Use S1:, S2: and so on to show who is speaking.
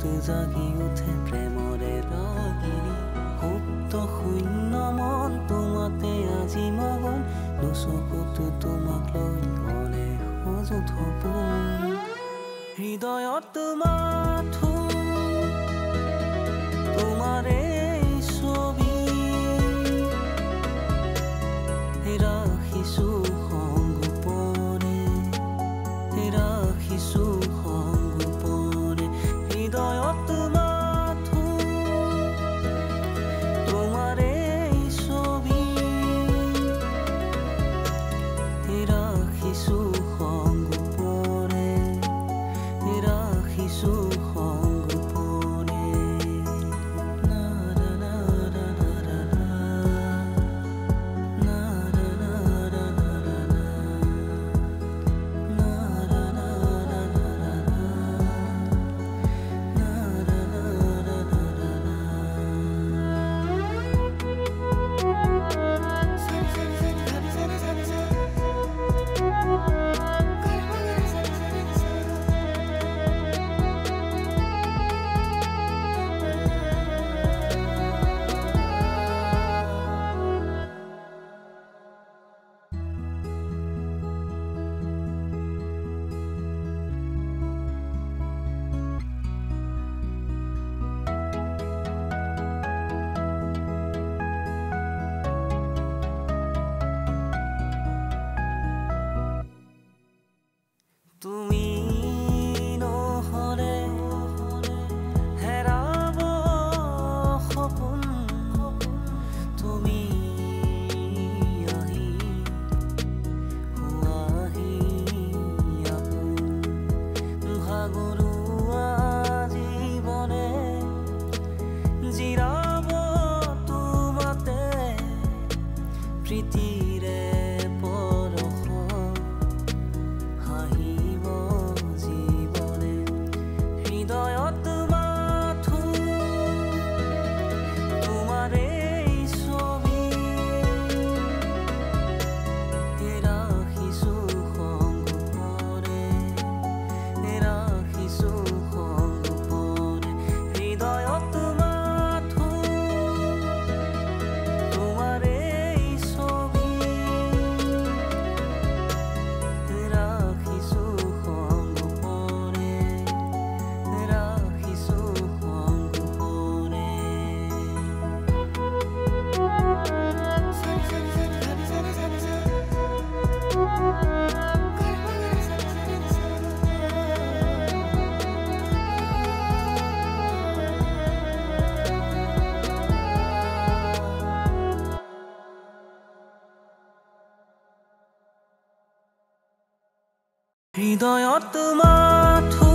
S1: বুকুতে জাগি উঠে প্ৰেমৰে ৰাগিনী সুপ্ত শূন্য মন তোমাতে আজি মগন দুচকুতো তোমাক লৈ মনে সজুত সপোন হৃদয়ত তোমাথো তোমাৰে ছবি ৰাখিছো সংগোপনে ৰাখিছো সংগোপনে হৃদয়ত তোমাথো তোমাৰে ছবি ৰাখিছো সংগোপনে ৰাখিছো সংগোপনে না না না না না না তুমি নহলে হেৰাব সপোন তুমি আহি হোৱাহি আপোন ভাগৰুৱা জীৱনে জিৰাব তোমাতে প্ৰীতিৰে হৃদয়ত তোমাথো